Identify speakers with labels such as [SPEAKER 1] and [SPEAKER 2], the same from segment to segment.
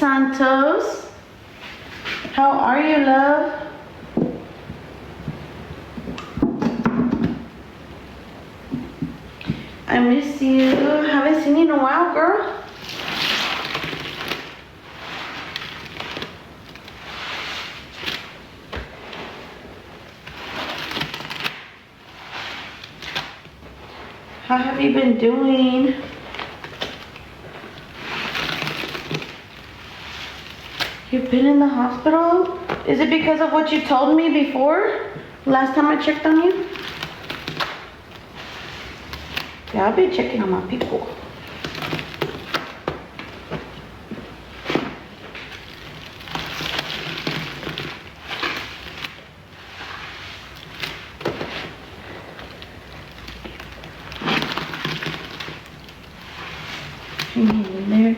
[SPEAKER 1] Santos. How are you, love? I miss you. Haven't seen you in a while, girl. How have you been doing? You've been in the hospital? Is it because of what you told me before? Last time I checked on you? Yeah, I've been checking on my people. In there.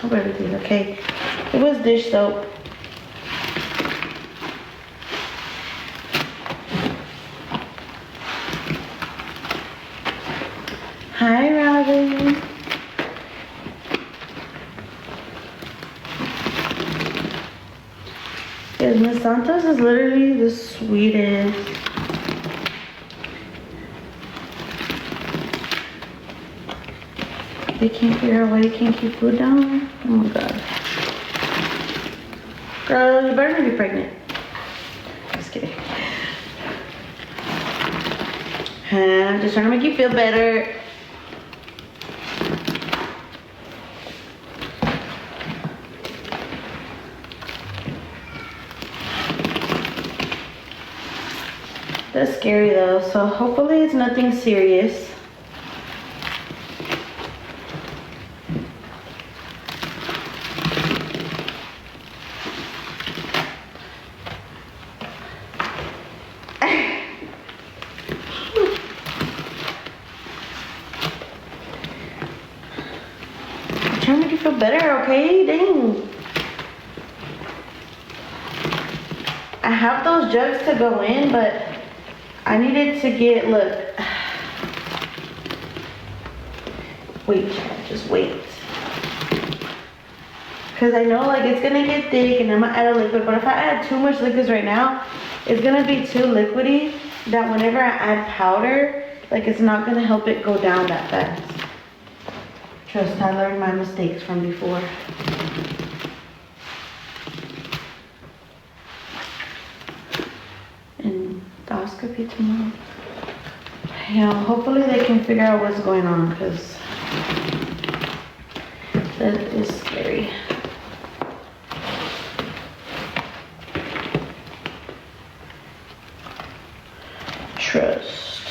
[SPEAKER 1] Hope everything's okay. It was dish soap. Hi, Robin. Yes, Miss Santos is literally the sweetest. They can't figure out why you can't keep food down there. Oh my god. Girl, you better not be pregnant. Just kidding. Just trying to make you feel better. That's scary though, so hopefully it's nothing serious. I'm trying to make you feel better, okay? Dang. I have those jugs to go in, but I needed to get, look. Wait, just wait. Because I know like it's gonna get thick and I'm gonna add a liquid, but if I add too much liquids right now, it's gonna be too liquidy that whenever I add powder, like it's not gonna help it go down that fast. Trust, I learned my mistakes from before. Endoscopy tomorrow. Yeah, hopefully they can figure out what's going on because that is scary. Trust.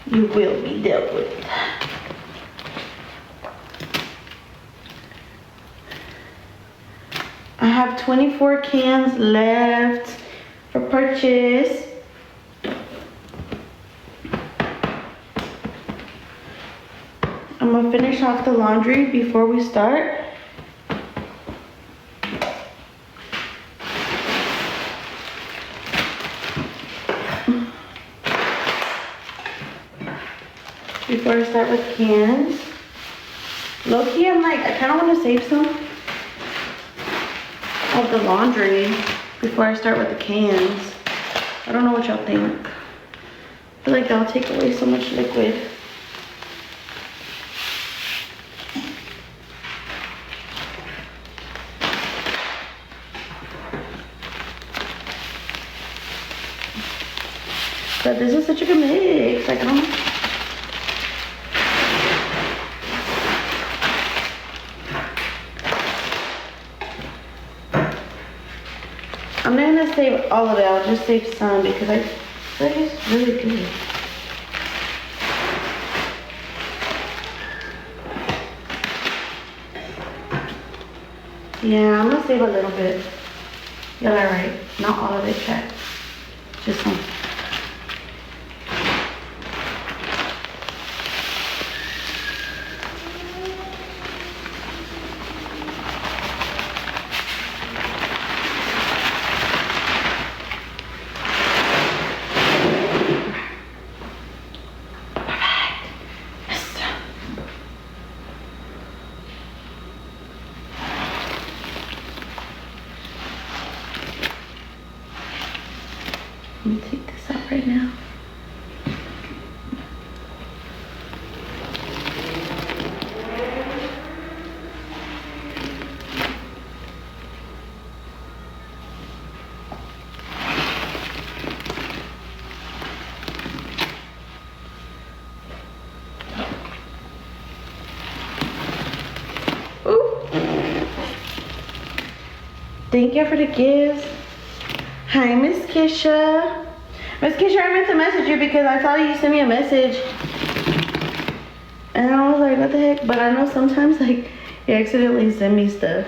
[SPEAKER 1] You will be dealt with. I have 24 cans left for purchase. I'm gonna finish off the laundry before we start. Before I start with cans. Low-key, I'm like, I kind of want to save some of the laundry before I start with the cans. I don't know what y'all think. I feel like that'll take away so much liquid. But this is such a good mix. Like, I don't. I'm not gonna save all of it, I'll just save some because I feel like it's really good. Yeah, I'm gonna save a little bit. You're alright. Not all of it, chat. Just some. Let me take this out right now. Thank you for the gifts. Hi, Miss Kisha. Miss Kisha, I meant to message you because I saw you send me a message. And I was like, what the heck? But I know sometimes, like, you accidentally send me stuff.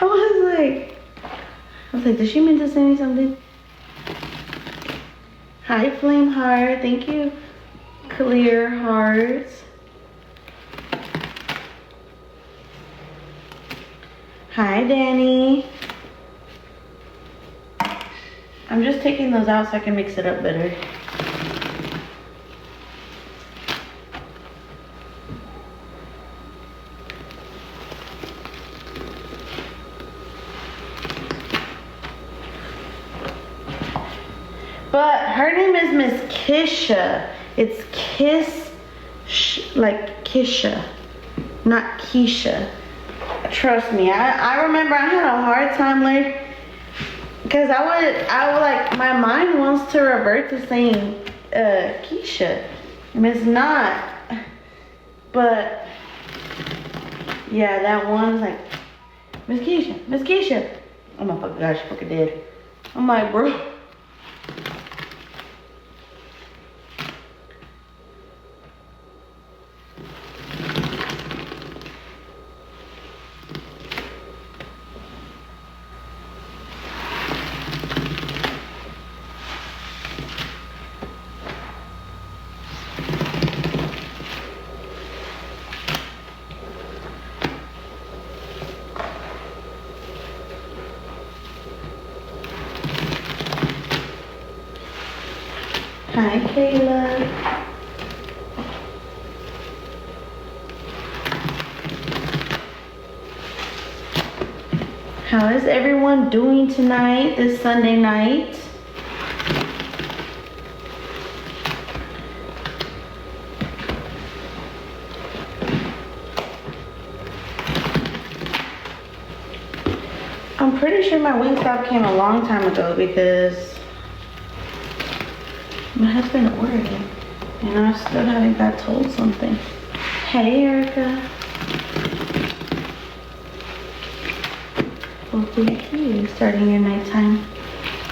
[SPEAKER 1] I was like, did she mean to send me something? Hi, Flame Heart. Thank you, Clear Hearts. Hi, Danny. I'm just taking those out so I can mix it up better. But her name is Miss Kisha. It's like Kisha, not Keisha. Trust me, I remember I had a hard time learning because I would like, my mind wants to revert to saying Keisha, and it's not. But yeah, that one's like Miss Keisha, Miss Keisha. Oh my fucking gosh, fucking dead. I'm like, bro. Hi, Kayla. How is everyone doing tonight, this Sunday night? I'm pretty sure my Wingstop came a long time ago because my husband ordered it, and I still haven't got told something. Hey, Erica. Well, thank you. Starting your nighttime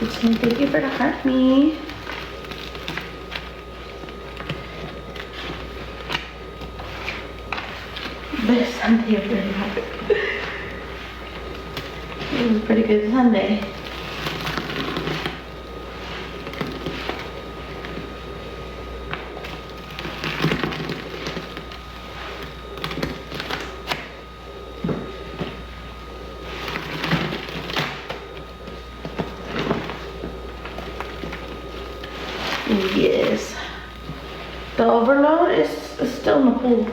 [SPEAKER 1] routine. Thank you for the heart me. Best Sunday of your life. It was a pretty good Sunday. Yes. The overload is still in the pool.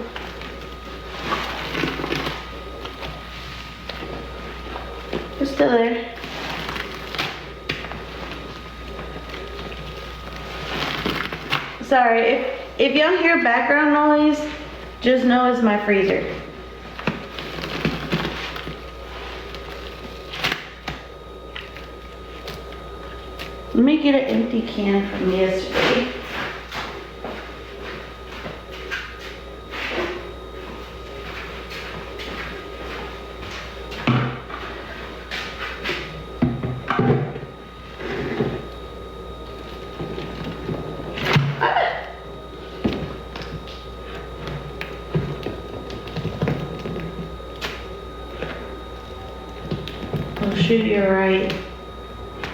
[SPEAKER 1] It's still there. Sorry, if y'all hear background noise, just know it's my freezer. Let me get an empty can from yesterday. Oh shoot, you're right.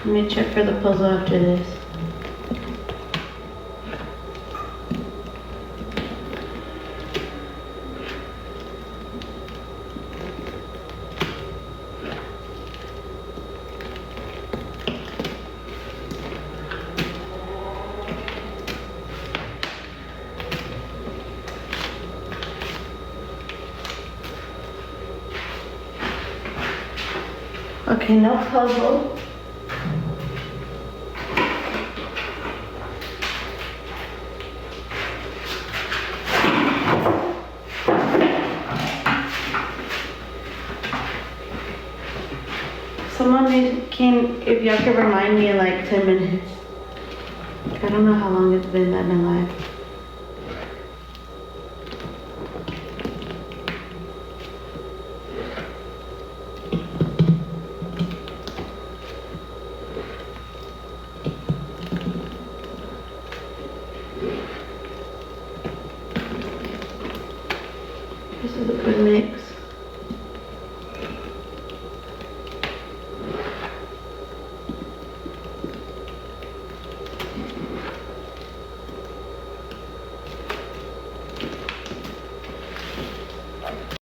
[SPEAKER 1] Let me check for the puzzle after this. Okay, no puzzle. can, if y'all could remind me in like 10 minutes. I don't know how long it's been that I've been live.